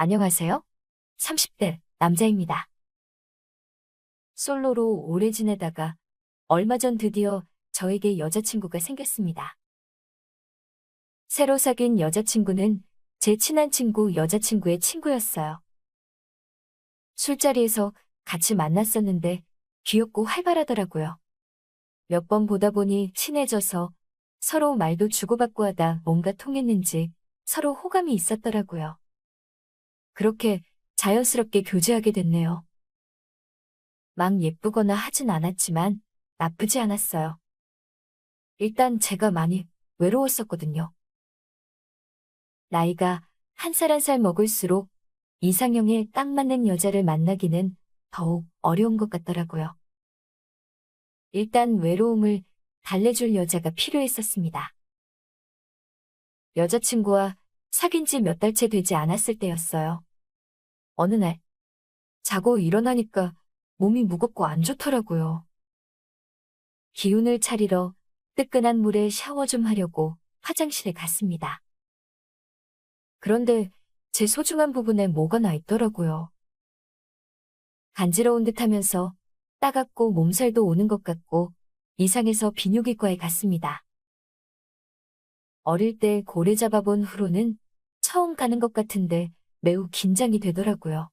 안녕하세요. 30대 남자입니다. 솔로로 오래 지내다가 얼마 전 드디어 저에게 여자친구가 생겼습니다. 새로 사귄 여자친구는 제 친한 친구 여자친구의 친구였어요. 술자리에서 같이 만났었는데 귀엽고 활발하더라고요. 몇 번 보다 보니 친해져서 서로 말도 주고받고 하다 뭔가 통했는지 서로 호감이 있었더라고요. 그렇게 자연스럽게 교제하게 됐네요. 막 예쁘거나 하진 않았지만 나쁘지 않았어요. 일단 제가 많이 외로웠었거든요. 나이가 한 살 한 살 먹을수록 이상형에 딱 맞는 여자를 만나기는 더욱 어려운 것 같더라고요. 일단 외로움을 달래줄 여자가 필요했었습니다. 여자친구와 사귄 지 몇 달째 되지 않았을 때였어요. 어느 날 자고 일어나니까 몸이 무겁고 안 좋더라고요. 기운을 차리러 뜨끈한 물에 샤워 좀 하려고 화장실에 갔습니다. 그런데 제 소중한 부분에 뭐가 나 있더라고요. 간지러운 듯 하면서 따갑고 몸살도 오는 것 같고 이상해서 비뇨기과에 갔습니다. 어릴 때 고래 잡아본 후로는 처음 가는 것 같은데 매우 긴장이 되더라고요.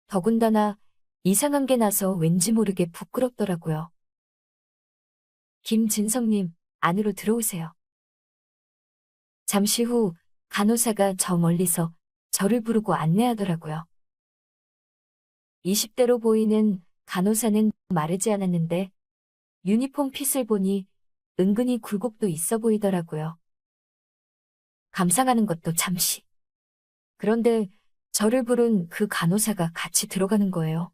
더군다나 이상한 게 나서 왠지 모르게 부끄럽더라고요. 김진성님, 안으로 들어오세요. 잠시 후 간호사가 저 멀리서 저를 부르고 안내하더라고요. 20대로 보이는 간호사는 마르지 않았는데 유니폼 핏을 보니 은근히 굴곡도 있어 보이더라고요. 감상하는 것도 잠시. 그런데 저를 부른 그 간호사가 같이 들어가는 거예요.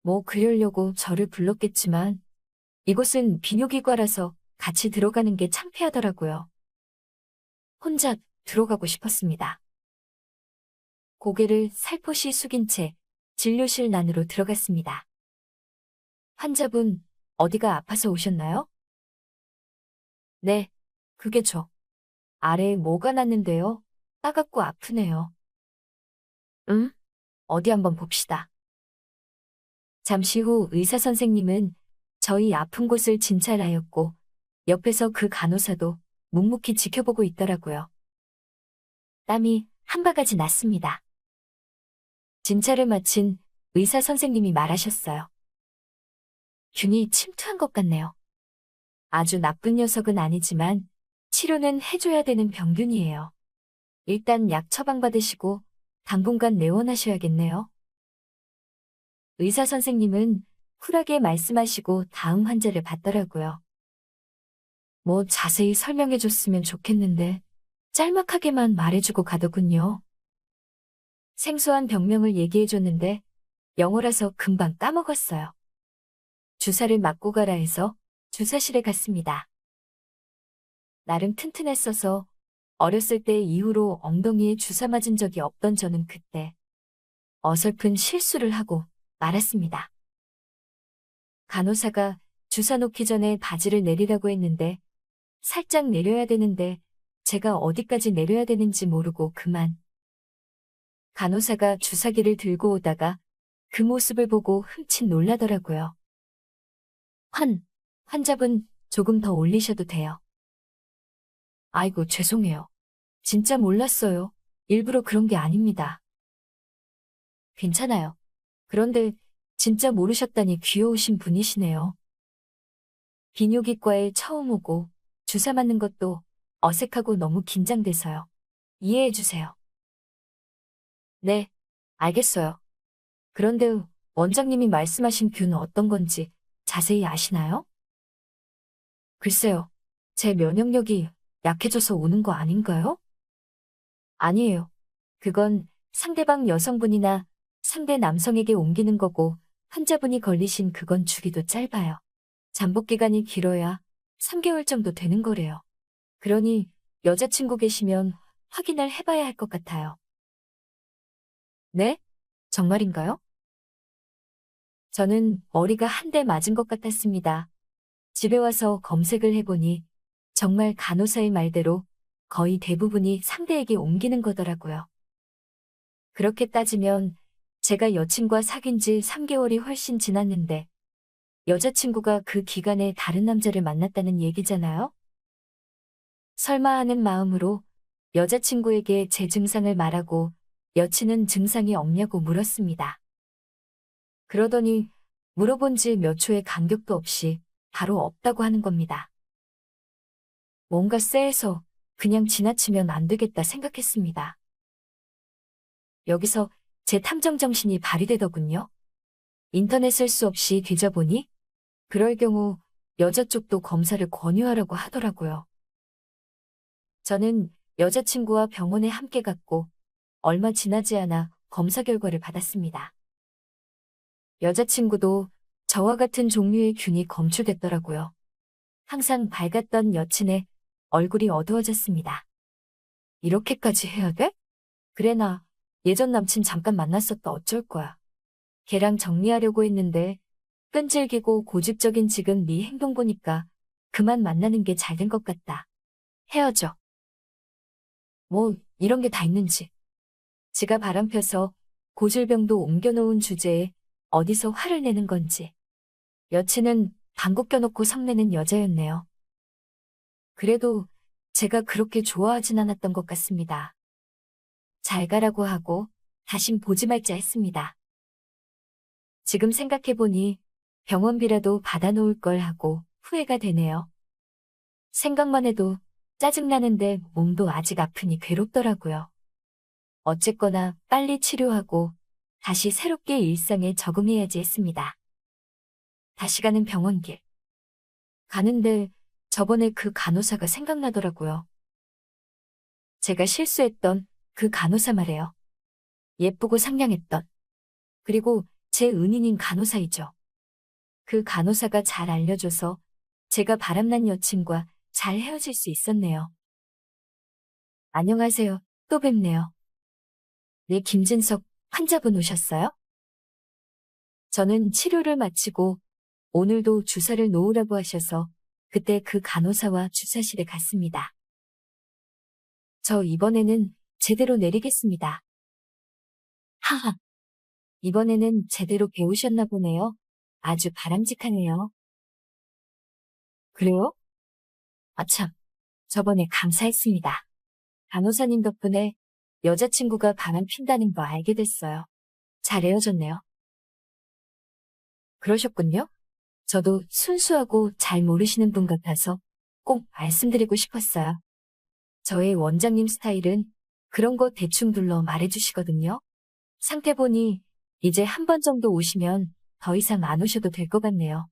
뭐 그러려고 저를 불렀겠지만 이곳은 비뇨기과라서 같이 들어가는 게 창피하더라고요. 혼자 들어가고 싶었습니다. 고개를 살포시 숙인 채 진료실 안으로 들어갔습니다. 환자분, 어디가 아파서 오셨나요? 네, 그게 저. 아래에 뭐가 났는데요. 따갑고 아프네요. 응? 어디 한번 봅시다. 잠시 후 의사 선생님은 저희 아픈 곳을 진찰하였고 옆에서 그 간호사도 묵묵히 지켜보고 있더라고요. 땀이 한 바가지 났습니다. 진찰을 마친 의사 선생님이 말하셨어요. 균이 침투한 것 같네요. 아주 나쁜 녀석은 아니지만 치료는 해줘야 되는 병균이에요. 일단 약 처방받으시고 당분간 내원하셔야겠네요. 의사 선생님은 쿨하게 말씀하시고 다음 환자를 받더라고요. 뭐 자세히 설명해줬으면 좋겠는데 짤막하게만 말해주고 가더군요. 생소한 병명을 얘기해줬는데 영어라서 금방 까먹었어요. 주사를 맞고 가라 해서 주사실에 갔습니다. 나름 튼튼했어서 어렸을 때 이후로 엉덩이에 주사 맞은 적이 없던 저는 그때 어설픈 실수를 하고 말았습니다. 간호사가 주사 놓기 전에 바지를 내리라고 했는데 살짝 내려야 되는데 제가 어디까지 내려야 되는지 모르고 그만. 간호사가 주사기를 들고 오다가 그 모습을 보고 흠칫 놀라더라고요. 환자분 조금 더 올리셔도 돼요. 아이고 죄송해요. 진짜 몰랐어요. 일부러 그런 게 아닙니다. 괜찮아요. 그런데 진짜 모르셨다니 귀여우신 분이시네요. 비뇨기과에 처음 오고 주사 맞는 것도 어색하고 너무 긴장돼서요. 이해해 주세요. 네, 알겠어요. 그런데 원장님이 말씀하신 균은 어떤 건지 자세히 아시나요? 글쎄요. 제 면역력이 약해져서 오는 거 아닌가요? 아니에요. 그건 상대방 여성분이나 상대 남성에게 옮기는 거고 환자분이 걸리신 그건 주기도 짧아요. 잠복 기간이 길어야 3개월 정도 되는 거래요. 그러니 여자친구 계시면 확인을 해봐야 할 것 같아요. 네? 정말인가요? 저는 머리가 한 대 맞은 것 같았습니다. 집에 와서 검색을 해보니 정말 간호사의 말대로 거의 대부분이 상대에게 옮기는 거더라고요. 그렇게 따지면 제가 여친과 사귄 지 3개월이 훨씬 지났는데 여자친구가 그 기간에 다른 남자를 만났다는 얘기잖아요? 설마 하는 마음으로 여자친구에게 제 증상을 말하고 여친은 증상이 없냐고 물었습니다. 그러더니 물어본 지 몇 초의 간격도 없이 바로 없다고 하는 겁니다. 뭔가 쎄해서 그냥 지나치면 안 되겠다 생각했습니다. 여기서 제 탐정 정신이 발휘되더군요. 인터넷을 수 없이 뒤져보니 그럴 경우 여자 쪽도 검사를 권유하라고 하더라고요. 저는 여자친구와 병원에 함께 갔고 얼마 지나지 않아 검사 결과를 받았습니다. 여자친구도 저와 같은 종류의 균이 검출됐더라고요. 항상 밝았던 여친의 얼굴이 어두워졌습니다. 이렇게까지 해야 돼? 그래 나 예전 남친 잠깐 만났었다 어쩔 거야. 걔랑 정리하려고 했는데 끈질기고 고집적인 지금 네 행동 보니까 그만 만나는 게 잘 된 것 같다. 헤어져. 뭐 이런 게 다 있는지. 지가 바람 펴서 고질병도 옮겨놓은 주제에 어디서 화를 내는 건지. 여친은 방구 껴놓고 성내는 여자였네요. 그래도 제가 그렇게 좋아하진 않았던 것 같습니다. 잘 가라고 하고 다신 보지 말자 했습니다. 지금 생각해보니 병원비라도 받아놓을 걸 하고 후회가 되네요. 생각만 해도 짜증나는데 몸도 아직 아프니 괴롭더라고요. 어쨌거나 빨리 치료하고 다시 새롭게 일상에 적응해야지 했습니다. 다시 가는 병원길. 가는데 저번에 그 간호사가 생각나더라고요. 제가 실수했던 그 간호사 말이에요. 예쁘고 상냥했던. 그리고 제 은인인 간호사이죠. 그 간호사가 잘 알려줘서 제가 바람난 여친과 잘 헤어질 수 있었네요. 안녕하세요. 또 뵙네요. 네, 김진석 환자분 오셨어요? 저는 치료를 마치고 오늘도 주사를 놓으라고 하셔서 그때 그 간호사와 주사실에 갔습니다. 저 이번에는 제대로 내리겠습니다. 하하. 이번에는 제대로 배우셨나 보네요. 아주 바람직하네요. 그래요? 아참, 저번에 감사했습니다. 간호사님 덕분에 여자친구가 바람 핀다는 거 알게 됐어요. 잘 헤어졌네요. 그러셨군요. 저도 순수하고 잘 모르시는 분 같아서 꼭 말씀드리고 싶었어요. 저의 원장님 스타일은 그런 거 대충 둘러 말해주시거든요. 상태 보니 이제 한 번 정도 오시면 더 이상 안 오셔도 될 것 같네요.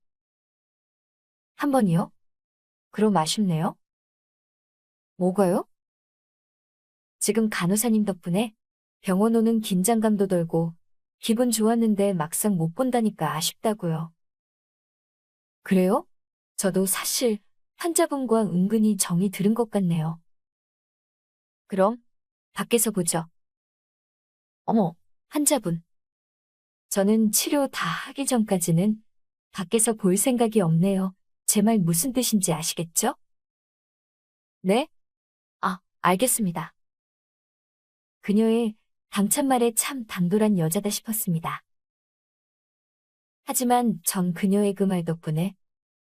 한 번이요? 그럼 아쉽네요. 뭐가요? 지금 간호사님 덕분에 병원 오는 긴장감도 덜고 기분 좋았는데 막상 못 본다니까 아쉽다고요. 그래요? 저도 사실 환자분과 은근히 정이 들은 것 같네요. 그럼 밖에서 보죠. 어머, 환자분. 저는 치료 다 하기 전까지는 밖에서 볼 생각이 없네요. 제 말 무슨 뜻인지 아시겠죠? 네? 아, 알겠습니다. 그녀의 당찬 말에 참 당돌한 여자다 싶었습니다. 하지만 전 그녀의 그 말 덕분에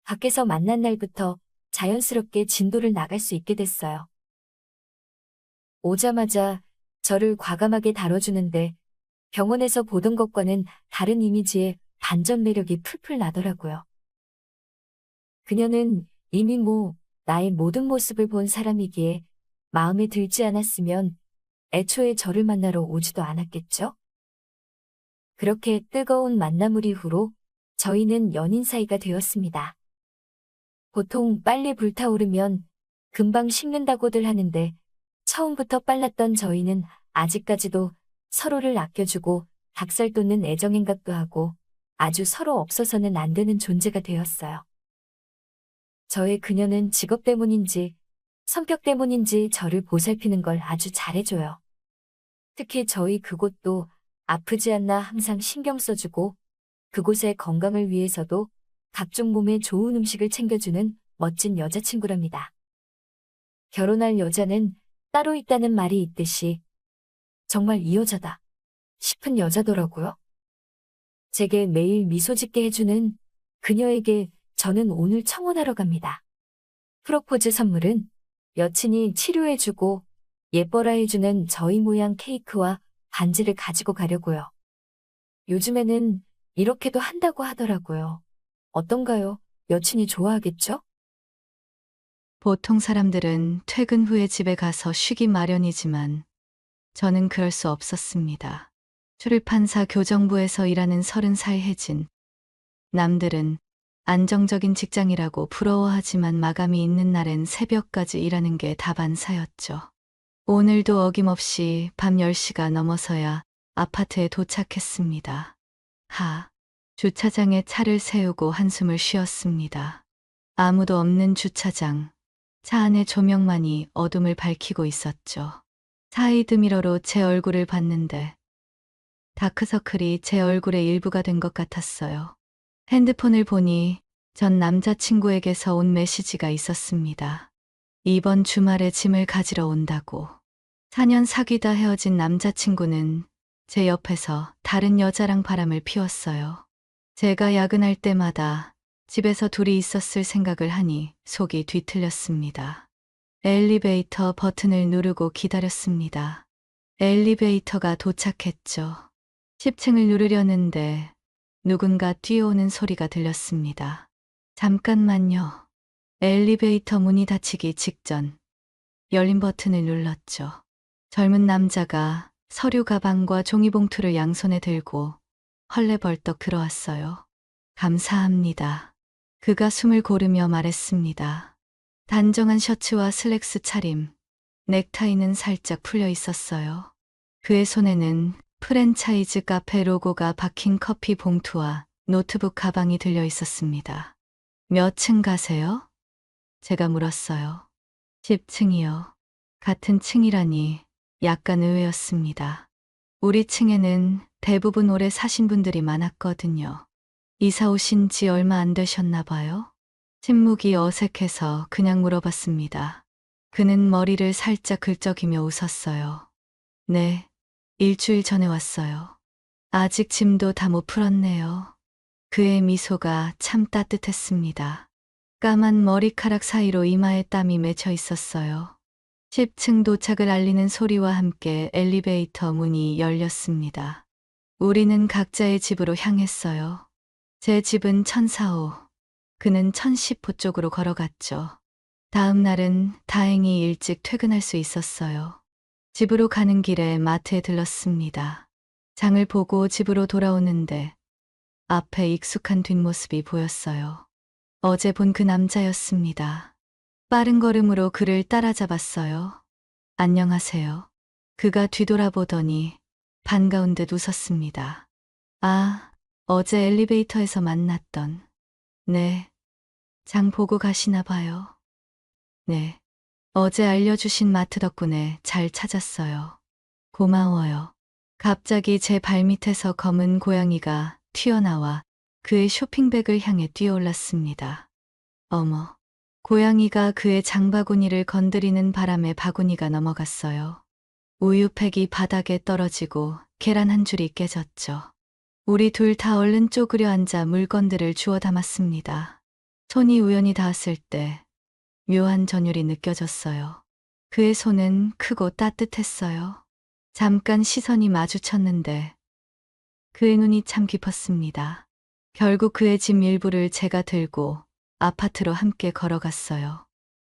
밖에서 만난 날부터 자연스럽게 진도를 나갈 수 있게 됐어요. 오자마자 저를 과감하게 다뤄주는데 병원에서 보던 것과는 다른 이미지의 반전 매력이 풀풀 나더라고요. 그녀는 이미 나의 모든 모습을 본 사람이기에 마음에 들지 않았으면 애초에 저를 만나러 오지도 않았겠죠? 그렇게 뜨거운 만남을 이후로 저희는 연인 사이가 되었습니다. 보통 빨리 불타오르면 금방 식는다고들 하는데 처음부터 빨랐던 저희는 아직까지도 서로를 아껴주고 닭살 돋는 애정행각도 하고 아주 서로 없어서는 안 되는 존재가 되었어요. 저의 그녀는 직업 때문인지 성격 때문인지 저를 보살피는 걸 아주 잘해줘요. 특히 저희 그곳도 아프지 않나 항상 신경 써주고 그곳의 건강을 위해서도 각종 몸에 좋은 음식을 챙겨주는 멋진 여자친구랍니다. 결혼할 여자는 따로 있다는 말이 있듯이 정말 이 여자다 싶은 여자더라고요. 제게 매일 미소 짓게 해주는 그녀에게 저는 오늘 청혼하러 갑니다. 프로포즈 선물은 여친이 치료해주고 예뻐라 해주는 저희 모양 케이크와 반지를 가지고 가려고요. 요즘에는 이렇게도 한다고 하더라고요. 어떤가요? 여친이 좋아하겠죠? 보통 사람들은 퇴근 후에 집에 가서 쉬기 마련이지만 저는 그럴 수 없었습니다. 출판사 교정부에서 일하는 30살 혜진. 남들은 안정적인 직장이라고 부러워하지만 마감이 있는 날엔 새벽까지 일하는 게 다반사였죠. 오늘도 어김없이 밤 10시가 넘어서야 아파트에 도착했습니다. 주차장에 차를 세우고 한숨을 쉬었습니다. 아무도 없는 주차장. 차 안의 조명만이 어둠을 밝히고 있었죠. 사이드미러로 제 얼굴을 봤는데 다크서클이 제 얼굴의 일부가 된 것 같았어요. 핸드폰을 보니 전 남자친구에게서 온 메시지가 있었습니다. 이번 주말에 짐을 가지러 온다고. 4년 사귀다 헤어진 남자친구는 제 옆에서 다른 여자랑 바람을 피웠어요. 제가 야근할 때마다 집에서 둘이 있었을 생각을 하니 속이 뒤틀렸습니다. 엘리베이터 버튼을 누르고 기다렸습니다. 엘리베이터가 도착했죠. 10층을 누르려는데 누군가 뛰어오는 소리가 들렸습니다. 잠깐만요. 엘리베이터 문이 닫히기 직전 열린 버튼을 눌렀죠. 젊은 남자가 서류 가방과 종이봉투를 양손에 들고 헐레벌떡 들어왔어요. 감사합니다. 그가 숨을 고르며 말했습니다. 단정한 셔츠와 슬랙스 차림, 넥타이는 살짝 풀려 있었어요. 그의 손에는 프랜차이즈 카페 로고가 박힌 커피 봉투와 노트북 가방이 들려 있었습니다. 몇 층 가세요? 제가 물었어요. 10층이요. 같은 층이라니 약간 의외였습니다. 우리 층에는 대부분 오래 사신 분들이 많았거든요. 이사 오신 지 얼마 안 되셨나 봐요? 침묵이 어색해서 그냥 물어봤습니다. 그는 머리를 살짝 긁적이며 웃었어요. 네, 일주일 전에 왔어요. 아직 짐도 다 못 풀었네요. 그의 미소가 참 따뜻했습니다. 까만 머리카락 사이로 이마에 땀이 맺혀 있었어요. 10층 도착을 알리는 소리와 함께 엘리베이터 문이 열렸습니다. 우리는 각자의 집으로 향했어요. 제 집은 1004호, 그는 1010호 쪽으로 걸어갔죠. 다음 날은 다행히 일찍 퇴근할 수 있었어요. 집으로 가는 길에 마트에 들렀습니다. 장을 보고 집으로 돌아오는데 앞에 익숙한 뒷모습이 보였어요. 어제 본 그 남자였습니다. 빠른 걸음으로 그를 따라잡았어요. 안녕하세요. 그가 뒤돌아보더니 반가운 듯 웃었습니다. 아, 어제 엘리베이터에서 만났던. 네. 장 보고 가시나 봐요. 네. 어제 알려주신 마트 덕분에 잘 찾았어요. 고마워요. 갑자기 제 발밑에서 검은 고양이가 튀어나와 그의 쇼핑백을 향해 뛰어올랐습니다. 어머. 고양이가 그의 장바구니를 건드리는 바람에 바구니가 넘어갔어요. 우유팩이 바닥에 떨어지고 계란 한 줄이 깨졌죠. 우리 둘 다 얼른 쪼그려 앉아 물건들을 주워 담았습니다. 손이 우연히 닿았을 때 묘한 전율이 느껴졌어요. 그의 손은 크고 따뜻했어요. 잠깐 시선이 마주쳤는데 그의 눈이 참 깊었습니다. 결국 그의 짐 일부를 제가 들고 아파트로 함께 걸어갔어요.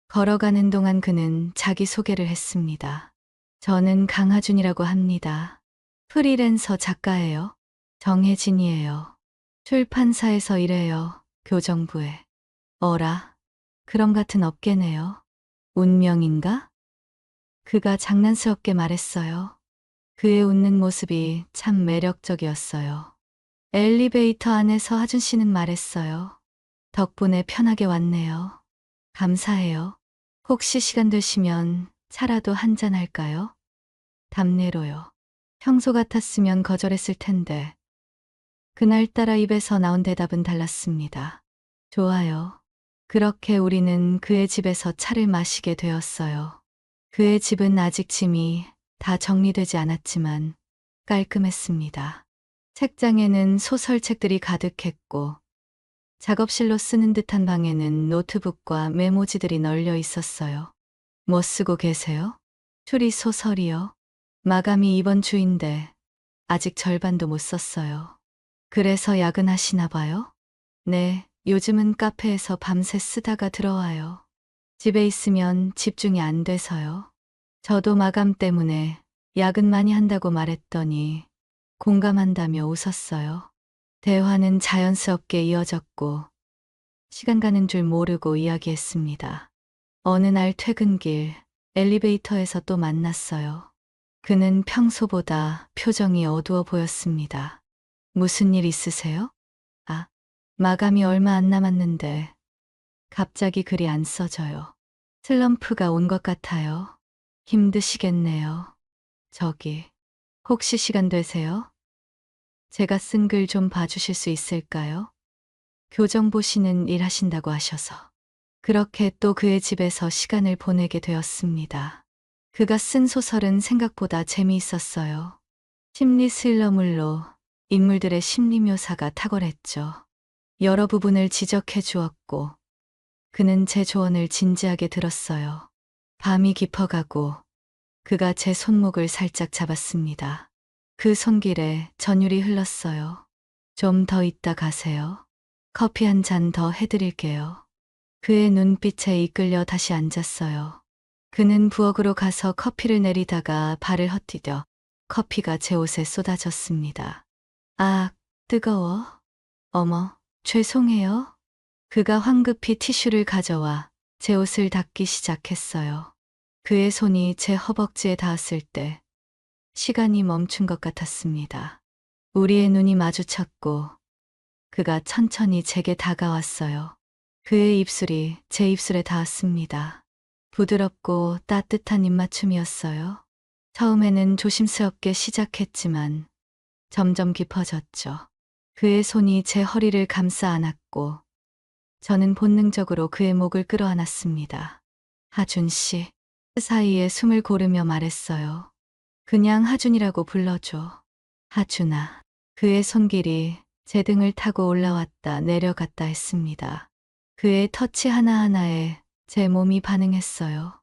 걸어가는 동안 그는 자기소개를 했습니다. 저는 강하준이라고 합니다. 프리랜서 작가예요. 정혜진이에요. 출판사에서 일해요. 교정부에. 어라, 그럼 같은 업계네요. 운명인가? 그가 장난스럽게 말했어요. 그의 웃는 모습이 참 매력적이었어요. 엘리베이터 안에서 하준 씨는 말했어요. 덕분에 편하게 왔네요. 감사해요. 혹시 시간 되시면 차라도 한잔 할까요? 답례로요. 평소 같았으면 거절했을 텐데 그날따라 입에서 나온 대답은 달랐습니다. 좋아요. 그렇게 우리는 그의 집에서 차를 마시게 되었어요. 그의 집은 아직 짐이 다 정리되지 않았지만 깔끔했습니다. 책장에는 소설책들이 가득했고 작업실로 쓰는 듯한 방에는 노트북과 메모지들이 널려 있었어요. 뭐 쓰고 계세요? 추리 소설이요. 마감이 이번 주인데 아직 절반도 못 썼어요. 그래서 야근하시나 봐요? 네, 요즘은 카페에서 밤새 쓰다가 들어와요. 집에 있으면 집중이 안 돼서요. 저도 마감 때문에 야근 많이 한다고 말했더니 공감한다며 웃었어요. 대화는 자연스럽게 이어졌고 시간 가는 줄 모르고 이야기했습니다. 어느 날 퇴근길 엘리베이터에서 또 만났어요. 그는 평소보다 표정이 어두워 보였습니다. 무슨 일 있으세요? 아, 마감이 얼마 안 남았는데 갑자기 글이 안 써져요. 슬럼프가 온 것 같아요. 힘드시겠네요. 저기, 혹시 시간 되세요? 제가 쓴 글 좀 봐주실 수 있을까요? 교정 보시는 일 하신다고 하셔서. 그렇게 또 그의 집에서 시간을 보내게 되었습니다. 그가 쓴 소설은 생각보다 재미있었어요. 심리 스릴러물로 인물들의 심리 묘사가 탁월했죠. 여러 부분을 지적해 주었고, 그는 제 조언을 진지하게 들었어요. 밤이 깊어가고, 그가 제 손목을 살짝 잡았습니다. 그 손길에 전율이 흘렀어요. 좀 더 있다 가세요. 커피 한 잔 더 해드릴게요. 그의 눈빛에 이끌려 다시 앉았어요. 그는 부엌으로 가서 커피를 내리다가 발을 헛디뎌 커피가 제 옷에 쏟아졌습니다. 아, 뜨거워. 어머, 죄송해요. 그가 황급히 티슈를 가져와 제 옷을 닦기 시작했어요. 그의 손이 제 허벅지에 닿았을 때 시간이 멈춘 것 같았습니다. 우리의 눈이 마주쳤고 그가 천천히 제게 다가왔어요. 그의 입술이 제 입술에 닿았습니다. 부드럽고 따뜻한 입맞춤이었어요. 처음에는 조심스럽게 시작했지만 점점 깊어졌죠. 그의 손이 제 허리를 감싸 안았고 저는 본능적으로 그의 목을 끌어안았습니다. 하준 씨, 그 사이에 숨을 고르며 말했어요. 그냥 하준이라고 불러줘. 하준아. 그의 손길이 제 등을 타고 올라왔다 내려갔다 했습니다. 그의 터치 하나하나에 제 몸이 반응했어요.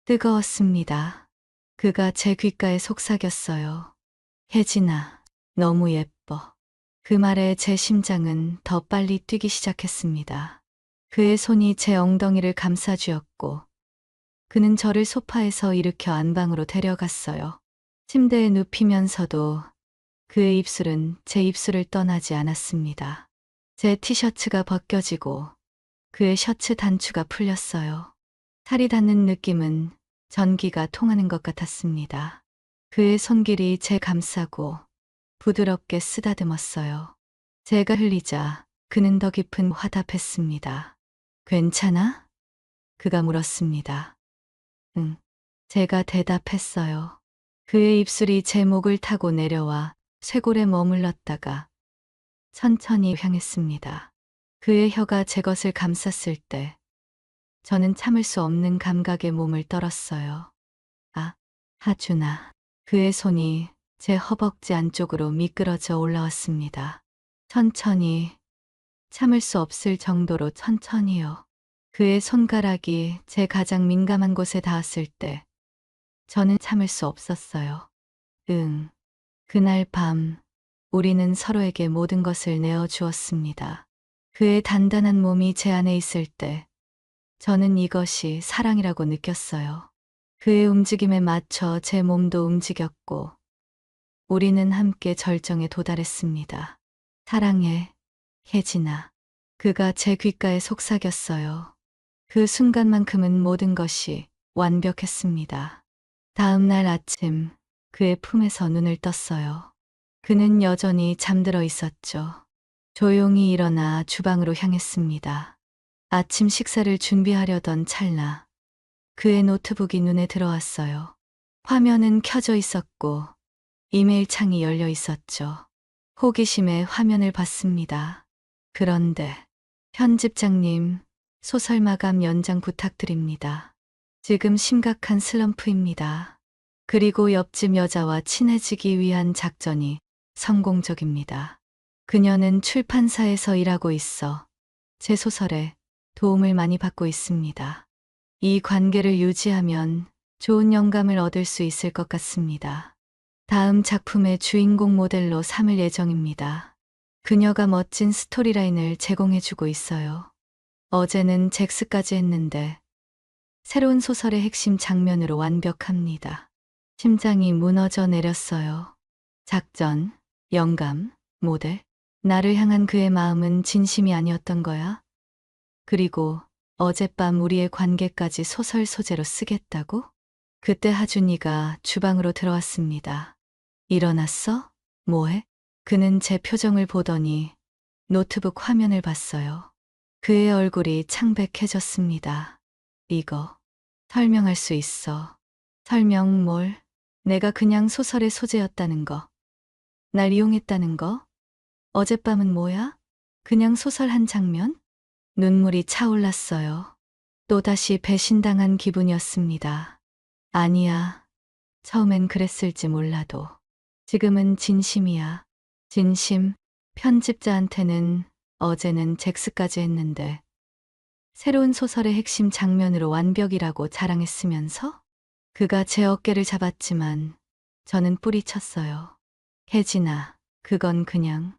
뜨거웠습니다. 그가 제 귓가에 속삭였어요. 혜진아, 너무 예뻐. 그 말에 제 심장은 더 빨리 뛰기 시작했습니다. 그의 손이 제 엉덩이를 감싸주었고, 그는 저를 소파에서 일으켜 안방으로 데려갔어요. 침대에 눕히면서도 그의 입술은 제 입술을 떠나지 않았습니다. 제 티셔츠가 벗겨지고 그의 셔츠 단추가 풀렸어요. 살이 닿는 느낌은 전기가 통하는 것 같았습니다. 그의 손길이 제 감싸고 부드럽게 쓰다듬었어요. 제가 흘리자 그는 더 깊은 화답했습니다. 괜찮아? 그가 물었습니다. 응. 제가 대답했어요. 그의 입술이 제 목을 타고 내려와 쇄골에 머물렀다가 천천히 향했습니다. 그의 혀가 제 것을 감쌌을 때 저는 참을 수 없는 감각에 몸을 떨었어요. 아, 하준아. 그의 손이 제 허벅지 안쪽으로 미끄러져 올라왔습니다. 천천히, 참을 수 없을 정도로 천천히요. 그의 손가락이 제 가장 민감한 곳에 닿았을 때 저는 참을 수 없었어요. 응. 그날 밤 우리는 서로에게 모든 것을 내어 주었습니다. 그의 단단한 몸이 제 안에 있을 때 저는 이것이 사랑이라고 느꼈어요. 그의 움직임에 맞춰 제 몸도 움직였고 우리는 함께 절정에 도달했습니다. 사랑해, 혜진아. 그가 제 귓가에 속삭였어요. 그 순간만큼은 모든 것이 완벽했습니다. 다음 날 아침 그의 품에서 눈을 떴어요. 그는 여전히 잠들어 있었죠. 조용히 일어나 주방으로 향했습니다. 아침 식사를 준비하려던 찰나 그의 노트북이 눈에 들어왔어요. 화면은 켜져 있었고 이메일 창이 열려 있었죠. 호기심에 화면을 봤습니다. 그런데 편집장님, 소설 마감 연장 부탁드립니다. 지금 심각한 슬럼프입니다. 그리고 옆집 여자와 친해지기 위한 작전이 성공적입니다. 그녀는 출판사에서 일하고 있어 제 소설에 도움을 많이 받고 있습니다. 이 관계를 유지하면 좋은 영감을 얻을 수 있을 것 같습니다. 다음 작품의 주인공 모델로 삼을 예정입니다. 그녀가 멋진 스토리라인을 제공해주고 있어요. 어제는 잭스까지 했는데 새로운 소설의 핵심 장면으로 완벽합니다. 심장이 무너져 내렸어요. 작전, 영감, 모델. 나를 향한 그의 마음은 진심이 아니었던 거야? 그리고 어젯밤 우리의 관계까지 소설 소재로 쓰겠다고? 그때 하준이가 주방으로 들어왔습니다. 일어났어? 뭐해? 그는 제 표정을 보더니 노트북 화면을 봤어요. 그의 얼굴이 창백해졌습니다. 이거 설명할 수 있어. 설명 뭘? 내가 그냥 소설의 소재였다는 거. 날 이용했다는 거? 어젯밤은 뭐야? 그냥 소설 한 장면? 눈물이 차올랐어요. 또다시 배신당한 기분이었습니다. 아니야. 처음엔 그랬을지 몰라도. 지금은 진심이야. 진심. 편집자한테는 어제는 잭스까지 했는데 새로운 소설의 핵심 장면으로 완벽이라고 자랑했으면서 그가 제 어깨를 잡았지만 저는 뿌리쳤어요. 혜진아, 그건 그냥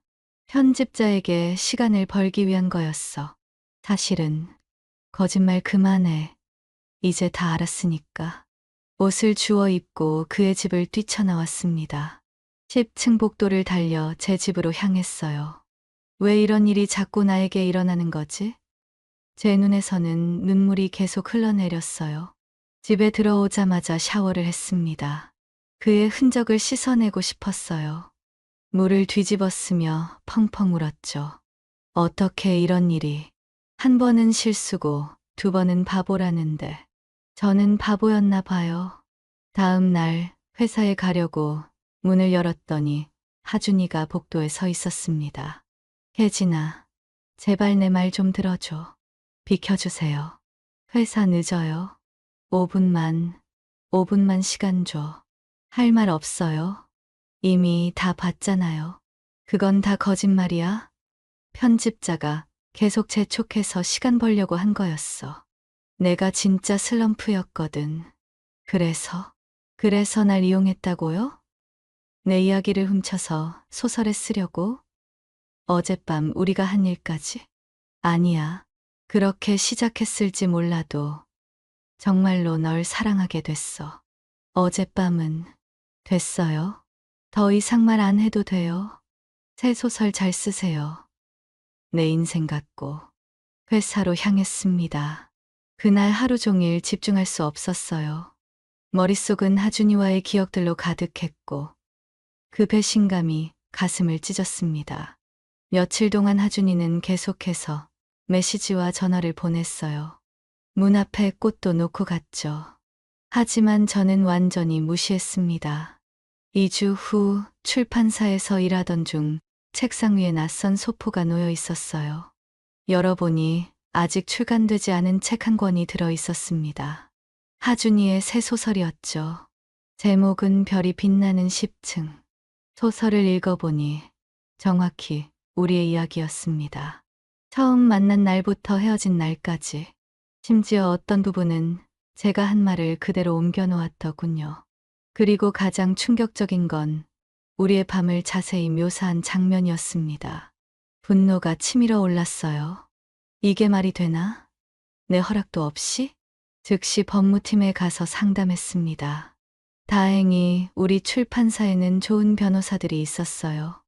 편집자에게 시간을 벌기 위한 거였어. 사실은 거짓말 그만해. 이제 다 알았으니까. 옷을 주워 입고 그의 집을 뛰쳐나왔습니다. 10층 복도를 달려 제 집으로 향했어요. 왜 이런 일이 자꾸 나에게 일어나는 거지? 제 눈에서는 눈물이 계속 흘러내렸어요. 집에 들어오자마자 샤워를 했습니다. 그의 흔적을 씻어내고 싶었어요. 물을 뒤집었으며 펑펑 울었죠. 어떻게 이런 일이. 한 번은 실수고 두 번은 바보라는데 저는 바보였나 봐요. 다음 날 회사에 가려고 문을 열었더니 하준이가 복도에 서 있었습니다. 혜진아, 제발 내 말 좀 들어줘. 비켜주세요. 회사 늦어요. 5분만 시간 줘. 할 말 없어요. 이미 다 봤잖아요. 그건 다 거짓말이야. 편집자가 계속 재촉해서 시간 벌려고 한 거였어. 내가 진짜 슬럼프였거든. 그래서 날 이용했다고요? 내 이야기를 훔쳐서 소설에 쓰려고? 어젯밤 우리가 한 일까지? 아니야. 그렇게 시작했을지 몰라도 정말로 널 사랑하게 됐어. 어젯밤은 됐어요. 더 이상 말 안 해도 돼요. 새 소설 잘 쓰세요. 내 인생 같고 회사로 향했습니다. 그날 하루 종일 집중할 수 없었어요. 머릿속은 하준이와의 기억들로 가득했고 그 배신감이 가슴을 찢었습니다. 며칠 동안 하준이는 계속해서 메시지와 전화를 보냈어요. 문 앞에 꽃도 놓고 갔죠. 하지만 저는 완전히 무시했습니다. 2주 후 출판사에서 일하던 중 책상 위에 낯선 소포가 놓여 있었어요. 열어보니 아직 출간되지 않은 책 한 권이 들어 있었습니다. 하준이의 새 소설이었죠. 제목은 별이 빛나는 10층. 소설을 읽어보니 정확히 우리의 이야기였습니다. 처음 만난 날부터 헤어진 날까지. 심지어 어떤 부분은 제가 한 말을 그대로 옮겨 놓았더군요. 그리고 가장 충격적인 건 우리의 밤을 자세히 묘사한 장면이었습니다. 분노가 치밀어 올랐어요. 이게 말이 되나? 내 허락도 없이? 즉시 법무팀에 가서 상담했습니다. 다행히 우리 출판사에는 좋은 변호사들이 있었어요.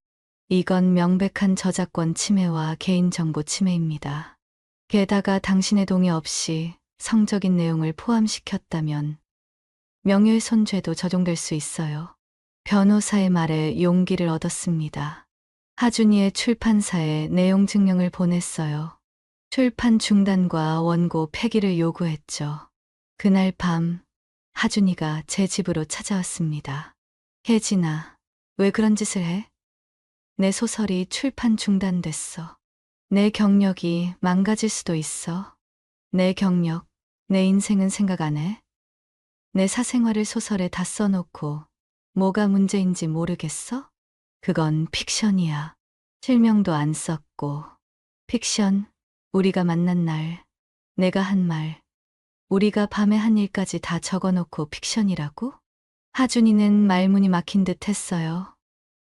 이건 명백한 저작권 침해와 개인정보 침해입니다. 게다가 당신의 동의 없이 성적인 내용을 포함시켰다면 명예훼손죄도 적용될 수 있어요. 변호사의 말에 용기를 얻었습니다. 하준이의 출판사에 내용 증명을 보냈어요. 출판 중단과 원고 폐기를 요구했죠. 그날 밤 하준이가 제 집으로 찾아왔습니다. 혜진아, 왜 그런 짓을 해? 내 소설이 출판 중단됐어. 내 경력이 망가질 수도 있어. 내 경력, 내 인생은 생각 안 해? 내 사생활을 소설에 다 써놓고 뭐가 문제인지 모르겠어? 그건 픽션이야. 실명도 안 썼고. 픽션, 우리가 만난 날, 내가 한 말, 우리가 밤에 한 일까지 다 적어놓고 픽션이라고? 하준이는 말문이 막힌 듯 했어요.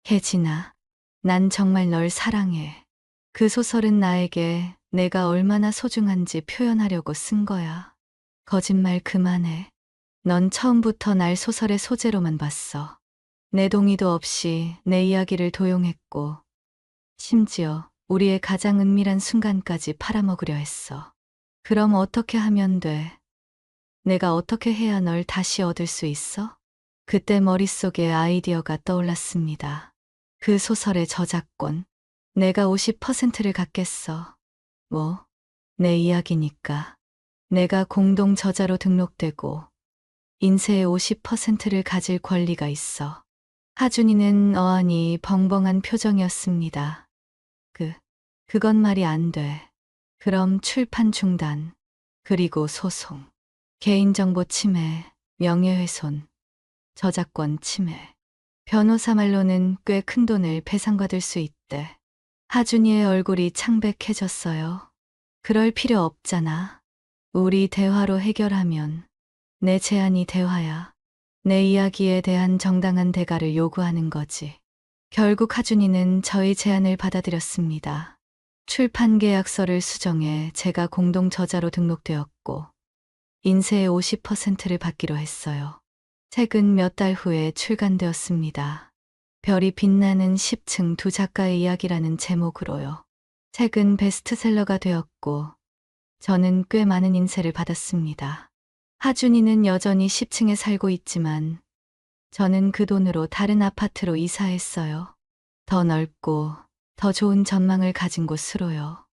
혜진아, 난 정말 널 사랑해. 그 소설은 나에게 내가 얼마나 소중한지 표현하려고 쓴 거야. 거짓말 그만해. 넌 처음부터 날 소설의 소재로만 봤어. 내 동의도 없이 내 이야기를 도용했고, 심지어 우리의 가장 은밀한 순간까지 팔아먹으려 했어. 그럼 어떻게 하면 돼? 내가 어떻게 해야 널 다시 얻을 수 있어? 그때 머릿속에 아이디어가 떠올랐습니다. 그 소설의 저작권. 내가 50%를 갖겠어. 뭐, 내 이야기니까. 내가 공동 저자로 등록되고 인세의 50%를 가질 권리가 있어. 하준이는 어안이 벙벙한 표정이었습니다. 그건 말이 안 돼. 그럼 출판 중단, 그리고 소송, 개인정보 침해, 명예훼손, 저작권 침해. 변호사 말로는 꽤 큰 돈을 배상받을 수 있대. 하준이의 얼굴이 창백해졌어요. 그럴 필요 없잖아. 우리 대화로 해결하면. 내 제안이 대화야. 내 이야기에 대한 정당한 대가를 요구하는 거지. 결국 하준이는 저희 제안을 받아들였습니다. 출판 계약서를 수정해 제가 공동 저자로 등록되었고 인세의 50%를 받기로 했어요. 책은 몇 달 후에 출간되었습니다. 별이 빛나는 10층 두 작가의 이야기라는 제목으로요. 책은 베스트셀러가 되었고 저는 꽤 많은 인세를 받았습니다. 하준이는 여전히 10층에 살고 있지만 저는 그 돈으로 다른 아파트로 이사했어요. 더 넓고 더 좋은 전망을 가진 곳으로요.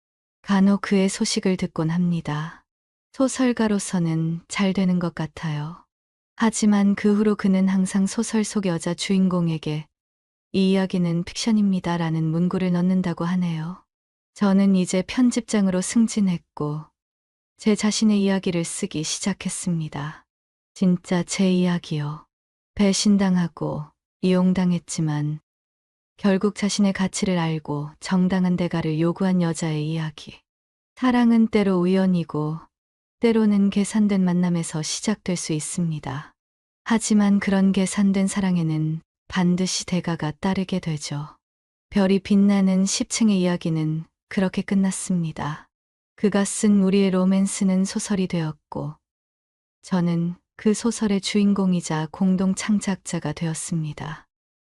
간혹 그의 소식을 듣곤 합니다. 소설가로서는 잘 되는 것 같아요. 하지만 그 후로 그는 항상 소설 속 여자 주인공에게 이 이야기는 픽션입니다라는 문구를 넣는다고 하네요. 저는 이제 편집장으로 승진했고 제 자신의 이야기를 쓰기 시작했습니다. 진짜 제 이야기요. 배신당하고 이용당했지만 결국 자신의 가치를 알고 정당한 대가를 요구한 여자의 이야기. 사랑은 때로 우연이고 때로는 계산된 만남에서 시작될 수 있습니다. 하지만 그런 계산된 사랑에는 반드시 대가가 따르게 되죠. 별이 빛나는 10층의 이야기는 그렇게 끝났습니다. 그가 쓴 우리의 로맨스는 소설이 되었고 저는 그 소설의 주인공이자 공동 창작자가 되었습니다.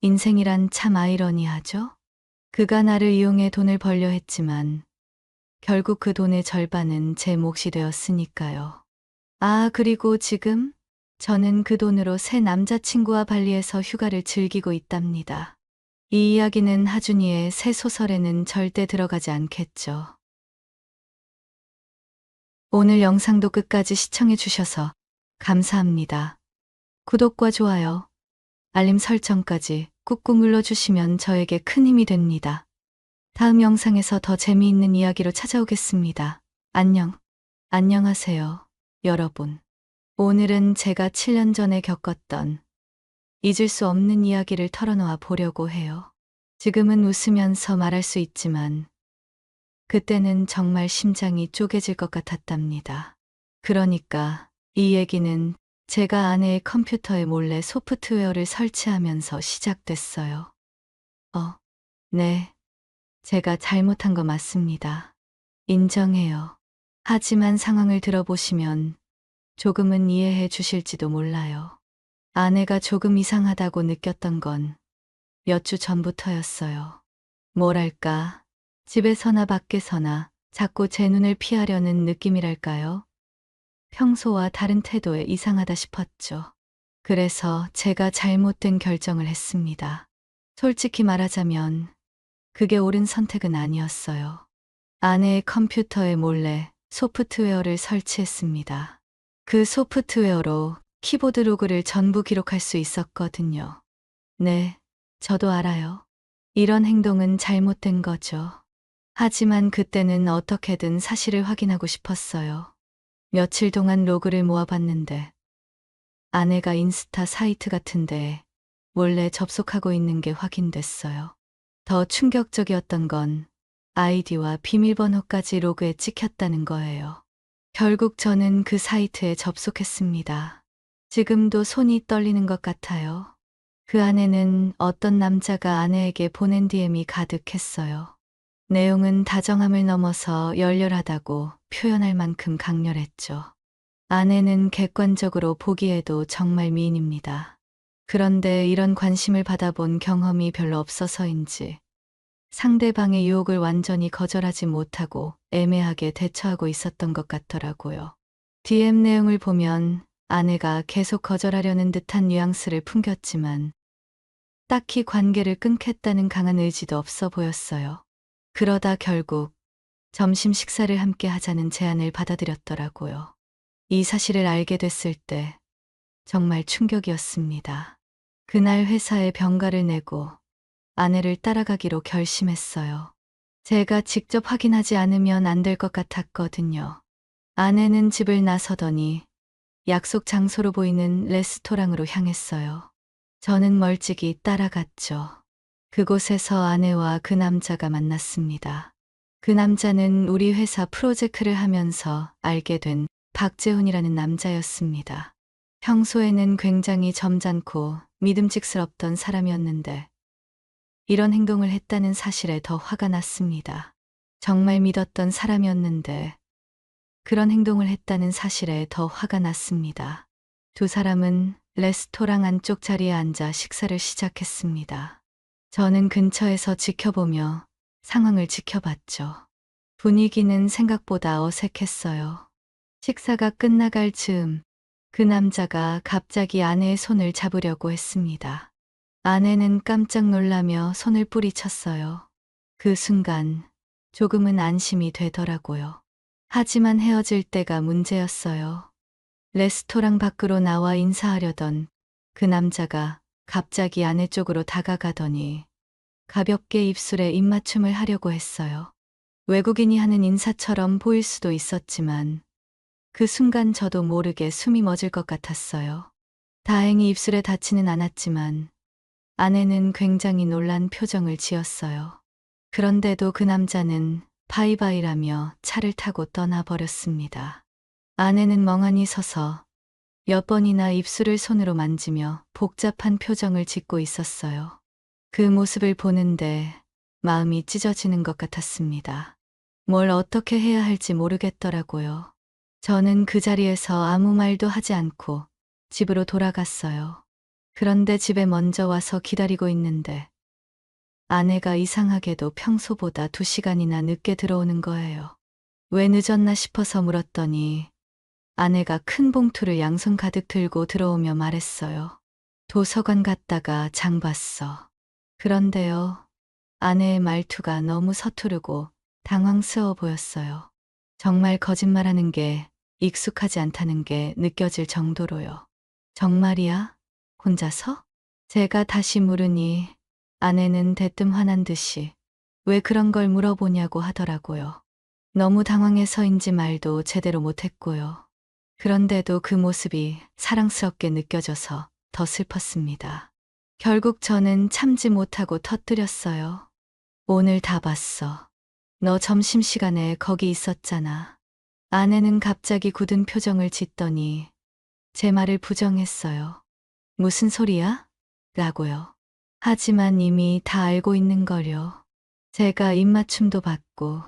인생이란 참 아이러니하죠? 그가 나를 이용해 돈을 벌려 했지만 결국 그 돈의 절반은 제 몫이 되었으니까요. 아, 그리고 지금 저는 그 돈으로 새 남자친구와 발리에서 휴가를 즐기고 있답니다. 이 이야기는 하준이의 새 소설에는 절대 들어가지 않겠죠. 오늘 영상도 끝까지 시청해 주셔서 감사합니다. 구독과 좋아요, 알림 설정까지 꾹꾹 눌러주시면 저에게 큰 힘이 됩니다. 다음 영상에서 더 재미있는 이야기로 찾아오겠습니다. 안녕하세요, 여러분. 오늘은 제가 7년 전에 겪었던 잊을 수 없는 이야기를 털어놓아 보려고 해요. 지금은 웃으면서 말할 수 있지만 그때는 정말 심장이 쪼개질 것 같았답니다. 그러니까 이 얘기는 제가 아내의 컴퓨터에 몰래 소프트웨어를 설치하면서 시작됐어요. 네. 제가 잘못한 거 맞습니다. 인정해요. 하지만 상황을 들어보시면 조금은 이해해 주실지도 몰라요. 아내가 조금 이상하다고 느꼈던 건 몇 주 전부터였어요. 뭐랄까, 집에서나 밖에서나 자꾸 제 눈을 피하려는 느낌이랄까요? 평소와 다른 태도에 이상하다 싶었죠. 그래서 제가 잘못된 결정을 했습니다. 솔직히 말하자면 그게 옳은 선택은 아니었어요. 아내의 컴퓨터에 몰래 소프트웨어를 설치했습니다. 그 소프트웨어로 키보드 로그를 전부 기록할 수 있었거든요. 네, 저도 알아요. 이런 행동은 잘못된 거죠. 하지만 그때는 어떻게든 사실을 확인하고 싶었어요. 며칠 동안 로그를 모아봤는데 아내가 인스타 사이트 같은데 몰래 접속하고 있는 게 확인됐어요. 더 충격적이었던 건 아이디와 비밀번호까지 로그에 찍혔다는 거예요. 결국 저는 그 사이트에 접속했습니다. 지금도 손이 떨리는 것 같아요. 그 안에는 어떤 남자가 아내에게 보낸 DM이 가득했어요. 내용은 다정함을 넘어서 열렬하다고 표현할 만큼 강렬했죠. 아내는 객관적으로 보기에도 정말 미인입니다. 그런데 이런 관심을 받아본 경험이 별로 없어서인지 상대방의 유혹을 완전히 거절하지 못하고 애매하게 대처하고 있었던 것 같더라고요. DM 내용을 보면 아내가 계속 거절하려는 듯한 뉘앙스를 풍겼지만 딱히 관계를 끊겠다는 강한 의지도 없어 보였어요. 그러다 결국 점심 식사를 함께 하자는 제안을 받아들였더라고요. 이 사실을 알게 됐을 때 정말 충격이었습니다. 그날 회사에 병가를 내고 아내를 따라가기로 결심했어요. 제가 직접 확인하지 않으면 안 될 것 같았거든요. 아내는 집을 나서더니 약속 장소로 보이는 레스토랑으로 향했어요. 저는 멀찍이 따라갔죠. 그곳에서 아내와 그 남자가 만났습니다. 그 남자는 우리 회사 프로젝트를 하면서 알게 된 박재훈이라는 남자였습니다. 평소에는 굉장히 점잖고 믿음직스럽던 사람이었는데 이런 행동을 했다는 사실에 더 화가 났습니다. 정말 믿었던 사람이었는데 그런 행동을 했다는 사실에 더 화가 났습니다. 두 사람은 레스토랑 안쪽 자리에 앉아 식사를 시작했습니다. 저는 근처에서 지켜보며 상황을 지켜봤죠. 분위기는 생각보다 어색했어요. 식사가 끝나갈 즈음 그 남자가 갑자기 아내의 손을 잡으려고 했습니다. 아내는 깜짝 놀라며 손을 뿌리쳤어요. 그 순간 조금은 안심이 되더라고요. 하지만 헤어질 때가 문제였어요. 레스토랑 밖으로 나와 인사하려던 그 남자가 갑자기 아내 쪽으로 다가가더니 가볍게 입술에 입맞춤을 하려고 했어요. 외국인이 하는 인사처럼 보일 수도 있었지만 그 순간 저도 모르게 숨이 멎을 것 같았어요. 다행히 입술에 닿지는 않았지만 아내는 굉장히 놀란 표정을 지었어요. 그런데도 그 남자는 바이바이라며 차를 타고 떠나버렸습니다. 아내는 멍하니 서서 몇 번이나 입술을 손으로 만지며 복잡한 표정을 짓고 있었어요. 그 모습을 보는데 마음이 찢어지는 것 같았습니다. 뭘 어떻게 해야 할지 모르겠더라고요. 저는 그 자리에서 아무 말도 하지 않고 집으로 돌아갔어요. 그런데 집에 먼저 와서 기다리고 있는데 아내가 이상하게도 평소보다 2시간이나 늦게 들어오는 거예요. 왜 늦었나 싶어서 물었더니 아내가 큰 봉투를 양손 가득 들고 들어오며 말했어요. 도서관 갔다가 장 봤어. 그런데요. 아내의 말투가 너무 서투르고 당황스러워 보였어요. 정말 거짓말하는 게 익숙하지 않다는 게 느껴질 정도로요. 정말이야? 혼자서? 제가 다시 물으니 아내는 대뜸 화난 듯이 왜 그런 걸 물어보냐고 하더라고요. 너무 당황해서인지 말도 제대로 못했고요. 그런데도 그 모습이 사랑스럽게 느껴져서 더 슬펐습니다. 결국 저는 참지 못하고 터뜨렸어요. 오늘 다 봤어. 너 점심시간에 거기 있었잖아. 아내는 갑자기 굳은 표정을 짓더니 제 말을 부정했어요. 무슨 소리야? 라고요. 하지만 이미 다 알고 있는 걸요. 제가 입맞춤도 받고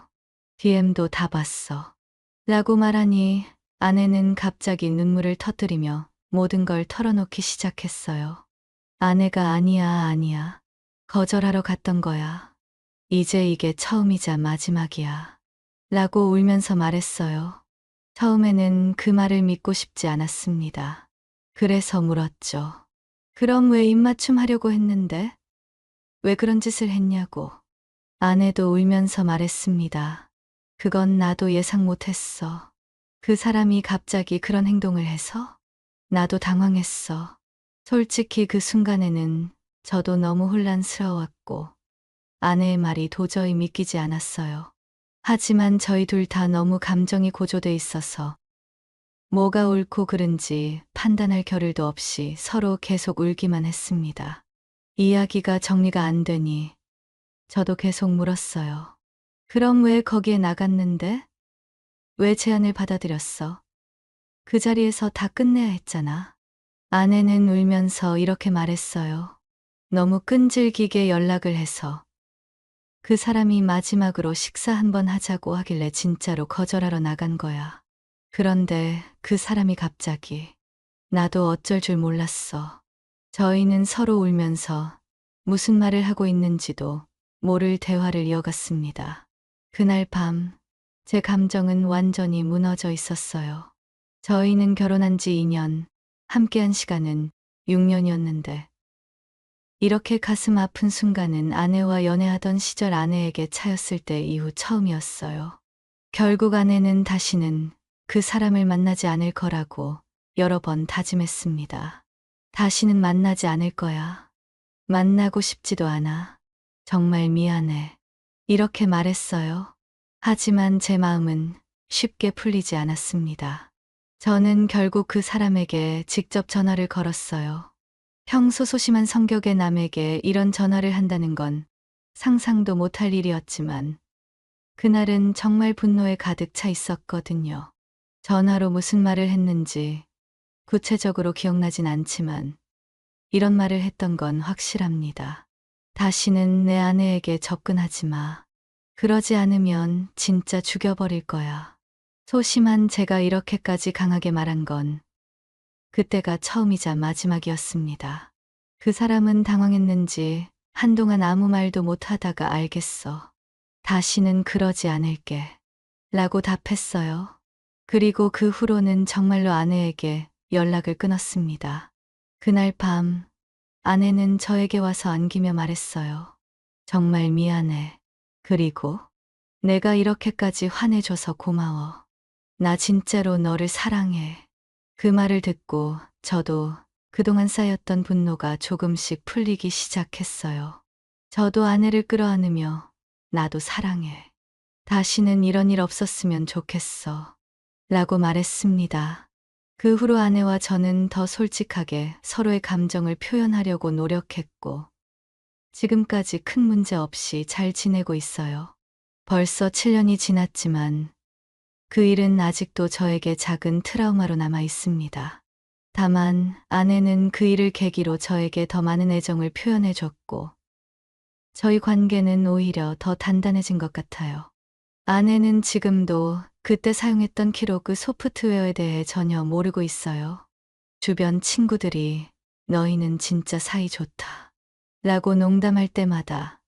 DM도 다 봤어. 라고 말하니 아내는 갑자기 눈물을 터뜨리며 모든 걸 털어놓기 시작했어요. 아내가 아니야. 거절하러 갔던 거야. 이제 이게 처음이자 마지막이야. 라고 울면서 말했어요. 처음에는 그 말을 믿고 싶지 않았습니다. 그래서 물었죠. 그럼 왜 입맞춤 하려고 했는데? 왜 그런 짓을 했냐고. 아내도 울면서 말했습니다. 그건 나도 예상 못했어. 그 사람이 갑자기 그런 행동을 해서? 나도 당황했어. 솔직히 그 순간에는 저도 너무 혼란스러웠고 아내의 말이 도저히 믿기지 않았어요. 하지만 저희 둘 다 너무 감정이 고조돼 있어서 뭐가 옳고 그른지 판단할 겨를도 없이 서로 계속 울기만 했습니다. 이야기가 정리가 안 되니 저도 계속 물었어요. 그럼 왜 거기에 나갔는데? 왜 제안을 받아들였어? 그 자리에서 다 끝내야 했잖아. 아내는 울면서 이렇게 말했어요. 너무 끈질기게 연락을 해서 그 사람이 마지막으로 식사 한번 하자고 하길래 진짜로 거절하러 나간 거야. 그런데 그 사람이 갑자기 나도 어쩔 줄 몰랐어. 저희는 서로 울면서 무슨 말을 하고 있는지도 모를 대화를 이어갔습니다. 그날 밤 제 감정은 완전히 무너져 있었어요. 저희는 결혼한 지 2년, 함께한 시간은 6년이었는데 이렇게 가슴 아픈 순간은 아내와 연애하던 시절 아내에게 차였을 때 이후 처음이었어요. 결국 아내는 다시는 그 사람을 만나지 않을 거라고 여러 번 다짐했습니다. 다시는 만나지 않을 거야. 만나고 싶지도 않아. 정말 미안해. 이렇게 말했어요. 하지만 제 마음은 쉽게 풀리지 않았습니다. 저는 결국 그 사람에게 직접 전화를 걸었어요. 평소 소심한 성격의 남에게 이런 전화를 한다는 건 상상도 못할 일이었지만 그날은 정말 분노에 가득 차 있었거든요. 전화로 무슨 말을 했는지 구체적으로 기억나진 않지만 이런 말을 했던 건 확실합니다. 다시는 내 아내에게 접근하지 마. 그러지 않으면 진짜 죽여버릴 거야. 소심한 제가 이렇게까지 강하게 말한 건 그때가 처음이자 마지막이었습니다. 그 사람은 당황했는지 한동안 아무 말도 못 하다가 알겠어. 다시는 그러지 않을게. 라고 답했어요. 그리고 그 후로는 정말로 아내에게 연락을 끊었습니다. 그날 밤 아내는 저에게 와서 안기며 말했어요. 정말 미안해. 그리고 내가 이렇게까지 화내줘서 고마워. 나 진짜로 너를 사랑해. 그 말을 듣고 저도 그동안 쌓였던 분노가 조금씩 풀리기 시작했어요. 저도 아내를 끌어안으며 나도 사랑해. 다시는 이런 일 없었으면 좋겠어. 라고 말했습니다. 그 후로 아내와 저는 더 솔직하게 서로의 감정을 표현하려고 노력했고, 지금까지 큰 문제 없이 잘 지내고 있어요. 벌써 7년이 지났지만 그 일은 아직도 저에게 작은 트라우마로 남아 있습니다. 다만 아내는 그 일을 계기로 저에게 더 많은 애정을 표현해줬고, 저희 관계는 오히려 더 단단해진 것 같아요. 아내는 지금도 그때 사용했던 키로그 소프트웨어에 대해 전혀 모르고 있어요. 주변 친구들이 너희는 진짜 사이 좋다 라고 농담할 때마다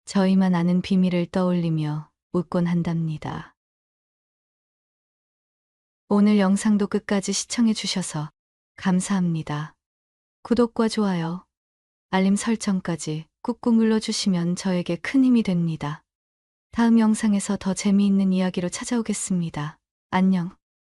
저희만 아는 비밀을 떠올리며 웃곤 한답니다. 오늘 영상도 끝까지 시청해 주셔서 감사합니다. 구독과 좋아요, 알림 설정까지 꾹꾹 눌러주시면 저에게 큰 힘이 됩니다. 다음 영상에서 더 재미있는 이야기로 찾아오겠습니다. 안녕.